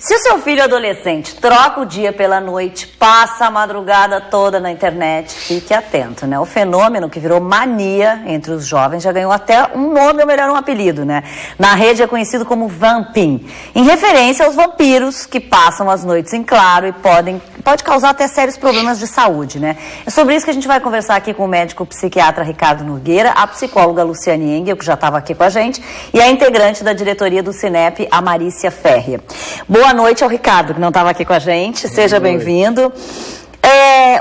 Se o seu filho adolescente troca o dia pela noite, passa a madrugada toda na internet, fique atento, né? O fenômeno que virou mania entre os jovens já ganhou até um nome, ou melhor, um apelido, né? Na rede é conhecido como vamping, em referência aos vampiros que passam as noites em claro e pode causar até sérios problemas de saúde, né? É sobre isso que a gente vai conversar aqui com o médico psiquiatra Ricardo Nogueira, a psicóloga Luciane Engel, que já estava aqui com a gente, e a integrante da diretoria do Cinep, a Marícia Férrea. Boa noite ao Ricardo, que não estava aqui com a gente. Seja bem-vindo.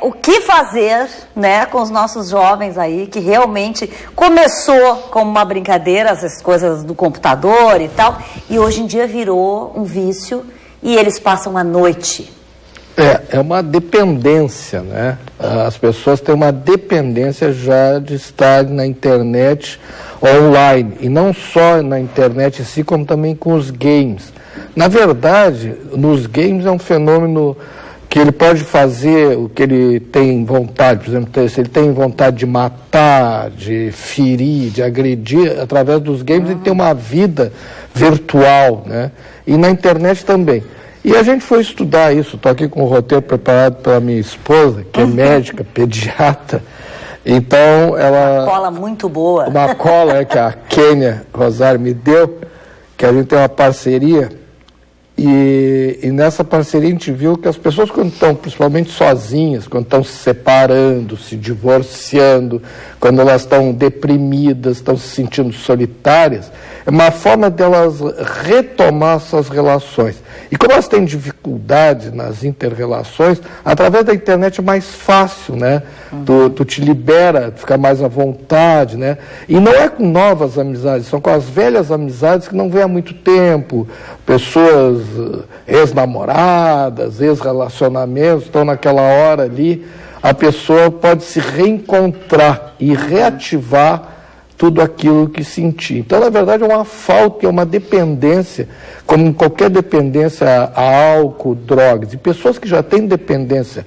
O que fazer, né, com os nossos jovens aí, que realmente começou como uma brincadeira, essas coisas do computador e tal, e hoje em dia virou um vício e eles passam a noite. É uma dependência, né? As pessoas têm uma dependência já de estar na internet online, e não só na internet em si, como também com os games. Na verdade, nos games é um fenômeno que ele pode fazer o que ele tem vontade. Por exemplo, se ele tem vontade de matar, de ferir, de agredir, através dos games ele tem uma vida virtual, né? E na internet também. E a gente foi estudar isso. Estou aqui com o roteiro preparado pela minha esposa, que é médica, pediatra. Então, ela... Uma cola muito boa. Uma cola que a Kênia Rosário me deu, que a gente tem uma parceria. E nessa parceria a gente viu que as pessoas, quando estão principalmente sozinhas, quando estão se separando, se divorciando, quando elas estão deprimidas, estão se sentindo solitárias, é uma forma delas retomar suas relações. E como elas têm dificuldades nas inter-relações, através da internet é mais fácil, né? Tu te libera, tu fica mais à vontade, né? E não é com novas amizades, são com as velhas amizades que não vêm há muito tempo, pessoas ex-namoradas, ex-relacionamentos, estão naquela hora ali, a pessoa pode se reencontrar e reativar tudo aquilo que sentia. Então, na verdade, é uma falta, é uma dependência, como qualquer dependência a álcool, drogas. E pessoas que já têm dependência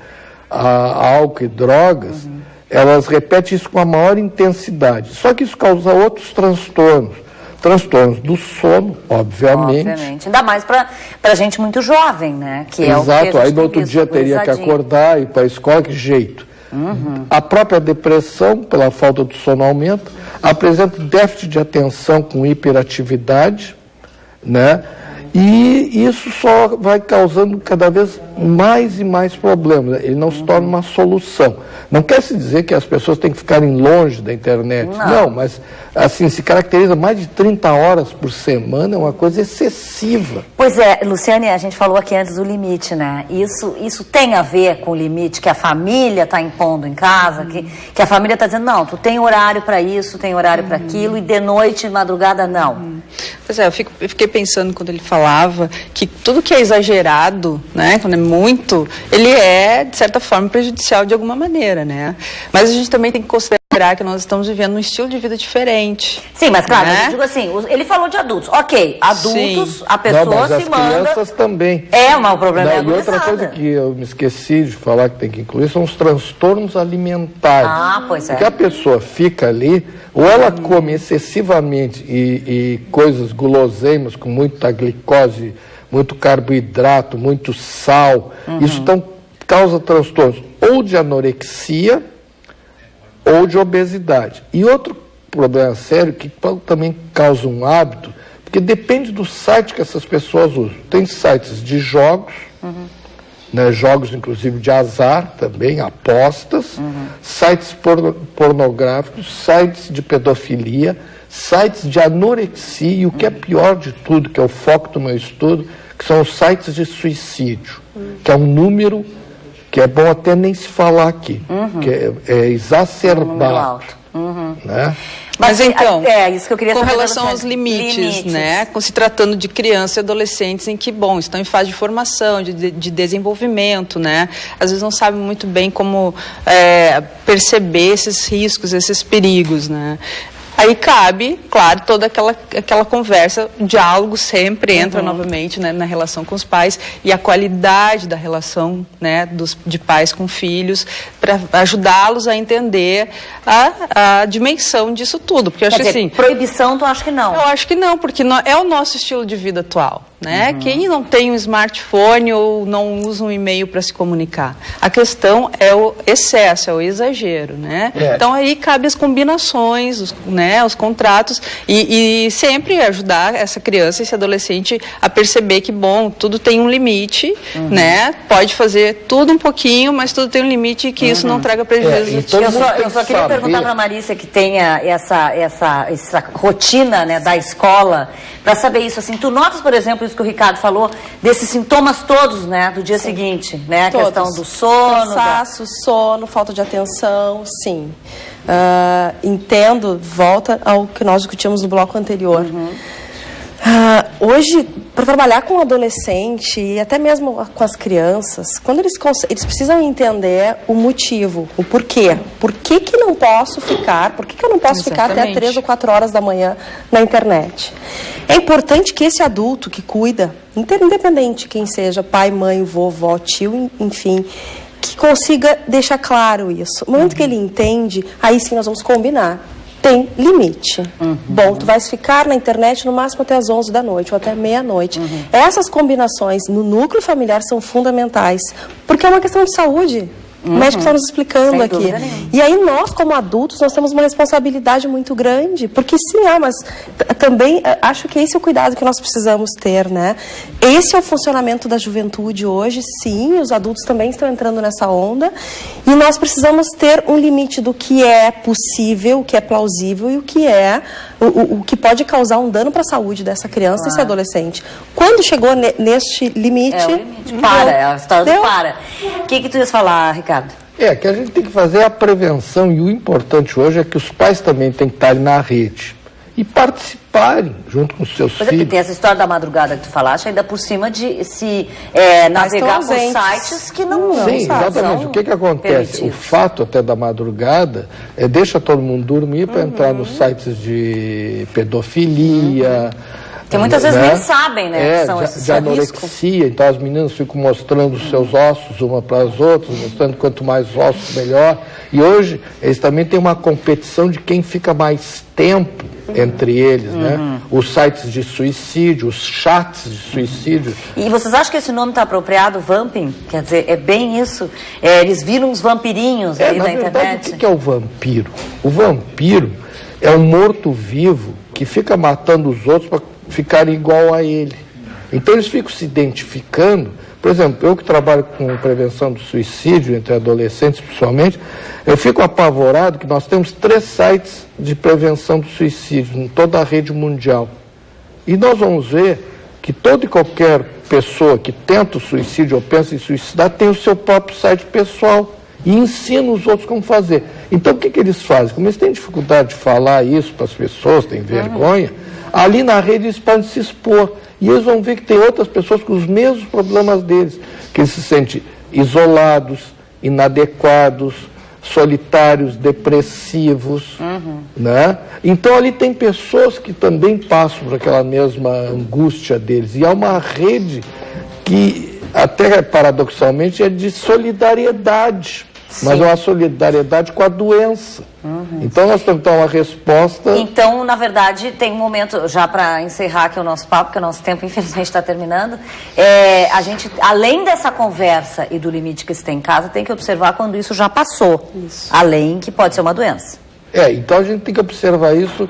a álcool e drogas, elas repetem isso com a maior intensidade. Só que isso causa outros transtornos. Transtornos do sono, obviamente. Ainda mais para gente muito jovem, né? Que exato, aí no outro dia teria que acordar e ir para a escola, que jeito. A própria depressão, pela falta do sono, aumenta. Apresenta déficit de atenção com hiperatividade, né? E isso só vai causando cada vez mais e mais problemas. Ele não se torna uma solução. Não quer se dizer que as pessoas têm que ficarem longe da internet. Não, mas assim, se caracteriza mais de 30 horas por semana, é uma coisa excessiva. Pois é, Luciane, a gente falou aqui antes do limite, né? Isso tem a ver com o limite que a família está impondo em casa, que a família está dizendo, não, tu tem horário para isso, tem horário para aquilo, e de noite, madrugada, não. Pois é, eu fiquei pensando quando ele falava que tudo que é exagerado, né, quando é muito, ele é, de certa forma, prejudicial de alguma maneira, né? Mas a gente também tem que considerar que nós estamos vivendo um estilo de vida diferente. Sim, mas claro, né? Eu digo assim, ele falou de adultos. Ok, adultos, sim. A pessoa não, mas se manda... as crianças também. Mas o problema é a E outra coisa que eu me esqueci de falar que tem que incluir são os transtornos alimentares. Pois é. Porque a pessoa fica ali, ou ela come excessivamente e coisas guloseimas com muita glicose, muito carboidrato, muito sal. Isso então causa transtornos ou de anorexia ou de obesidade. E outro problema sério que também causa um hábito, porque depende do site que essas pessoas usam. Tem sites de jogos, né, jogos inclusive de azar também, apostas, sites pornográficos, sites de pedofilia, sites de anorexia e o que é pior de tudo, que é o foco do meu estudo, que são os sites de suicídio, que é um número que é bom até nem se falar aqui, que é exacerbado. Né? Mas então, isso que eu queria com saber relação aos limites, né? Se tratando de crianças e adolescentes em que, bom, estão em fase de formação, de desenvolvimento, né? Às vezes não sabem muito bem como perceber esses riscos, esses perigos, né? Aí cabe, claro, toda aquela conversa, o diálogo sempre entra novamente, né, na relação com os pais e a qualidade da relação, né, de pais com filhos, para ajudá-los a entender a dimensão disso tudo. Porque eu acho que assim, proibição, tu acha que não? Eu acho que não, porque é o nosso estilo de vida atual. né? Quem não tem um smartphone ou não usa um e-mail para se comunicar? A questão é o excesso, é o exagero, né? Então aí cabe as combinações, os contratos e sempre ajudar essa criança, esse adolescente a perceber que, bom, tudo tem um limite, né? Pode fazer tudo um pouquinho, mas tudo tem um limite e que isso não traga prejuízo. Eu só queria perguntar para a Marícia, que tenha essa rotina, né, da escola, para saber isso. Assim, tu notas, por exemplo, isso que o Ricardo falou, desses sintomas todos, né, do dia seguinte, né? A questão do sono. Cansaço, sono, falta de atenção, sim. Entendo, volta ao que nós discutimos no bloco anterior. Hoje, para trabalhar com o adolescente e até mesmo com as crianças, quando eles precisam entender o motivo, o porquê. Por que que não posso ficar, por que que eu não posso ficar até 3 ou 4 horas da manhã na internet? É importante que esse adulto que cuida, independente quem seja, pai, mãe, vovó, tio, enfim, que consiga deixar claro isso. No momento que ele entende, aí sim nós vamos combinar. Tem limite. Bom, tu vais ficar na internet no máximo até as 11 da noite ou até meia-noite. Essas combinações no núcleo familiar são fundamentais, porque é uma questão de saúde. O médico está nos explicando aqui. E aí nós, como adultos, nós temos uma responsabilidade muito grande, porque sim, mas também acho que esse é o cuidado que nós precisamos ter, né? Esse é o funcionamento da juventude hoje, sim, os adultos também estão entrando nessa onda, e nós precisamos ter um limite do que é possível, o que é plausível e o que é o que pode causar um dano para a saúde dessa criança e desse adolescente. Quando chegou neste limite... É o limite. É a história do para. O que tu ias falar, Ricardo? Que a gente tem que fazer a prevenção, e o importante hoje é que os pais também têm que estar na rede e participarem junto com os seus filhos. Porque tem essa história da madrugada que tu falaste, ainda por cima de se navegar por sites que não Sim, exatamente. O que acontece? O fato até da madrugada deixa todo mundo dormir para entrar nos sites de pedofilia. Que muitas vezes nem sabem, né? Que são de anorexia, então as meninas ficam mostrando os seus ossos uma para as outras, mostrando quanto mais ossos, melhor. E hoje eles também têm uma competição de quem fica mais tempo entre eles, né? Os sites de suicídio, os chats de suicídio. E vocês acham que esse nome está apropriado, vamping? Quer dizer, é bem isso? Eles viram uns vampirinhos aí na internet? O que é o vampiro? O vampiro é um morto-vivo que fica matando os outros para ficarem igual a ele. Então eles ficam se identificando. Por exemplo, eu que trabalho com prevenção do suicídio entre adolescentes, principalmente, eu fico apavorado que nós temos 3 sites de prevenção do suicídio em toda a rede mundial. E nós vamos ver que toda e qualquer pessoa que tenta o suicídio ou pensa em suicidar tem o seu próprio site pessoal e ensina os outros como fazer. Então o que eles fazem? Como eles têm dificuldade de falar isso para as pessoas, têm vergonha, ali na rede eles podem se expor. E eles vão ver que tem outras pessoas com os mesmos problemas deles, que eles se sentem isolados, inadequados, solitários, depressivos, né? Então ali tem pessoas que também passam por aquela mesma angústia deles. E há uma rede que, até paradoxalmente, é de solidariedade. Sim. Mas é uma solidariedade com a doença. Então nós temos que dar uma resposta. Então, na verdade, tem um momento, já para encerrar aqui o nosso papo, porque o nosso tempo infelizmente está terminando, a gente, além dessa conversa e do limite que se tem em casa, tem que observar quando isso já passou. Além que pode ser uma doença. Então a gente tem que observar isso.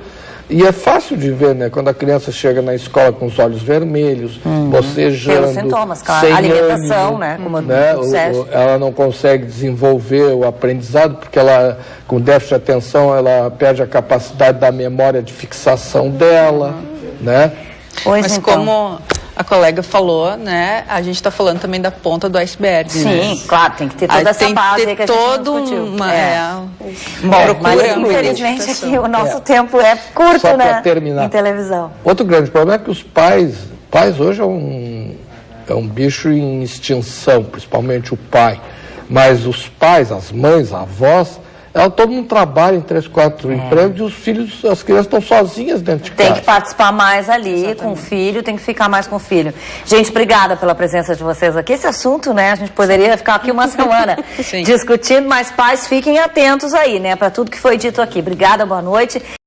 E é fácil de ver, né? Quando a criança chega na escola com os olhos vermelhos, bocejando, pelos sintomas, claro. Sem alimentação, ânimo, né? Como ela não consegue desenvolver o aprendizado, porque ela, com déficit de atenção, ela perde a capacidade da memória de fixação dela, né? Mas como a colega falou, né? A gente está falando também da ponta do iceberg. Sim, né? Claro, tem que ter toda essa base aí que a gente discutiu. Bom, mas infelizmente aqui o nosso tempo é curto, só né? Terminar. Em televisão. Outro grande problema é que os pais hoje é um bicho em extinção, principalmente o pai. Mas os pais, as mães, as avós, todo mundo trabalha em 3, 4 empregos e os filhos, as crianças estão sozinhas dentro de casa. Tem que participar mais ali com o filho, tem que ficar mais com o filho. Gente, obrigada pela presença de vocês aqui. Esse assunto, né, a gente poderia ficar aqui uma semana discutindo, mas pais, fiquem atentos aí, né, para tudo que foi dito aqui. Obrigada, boa noite.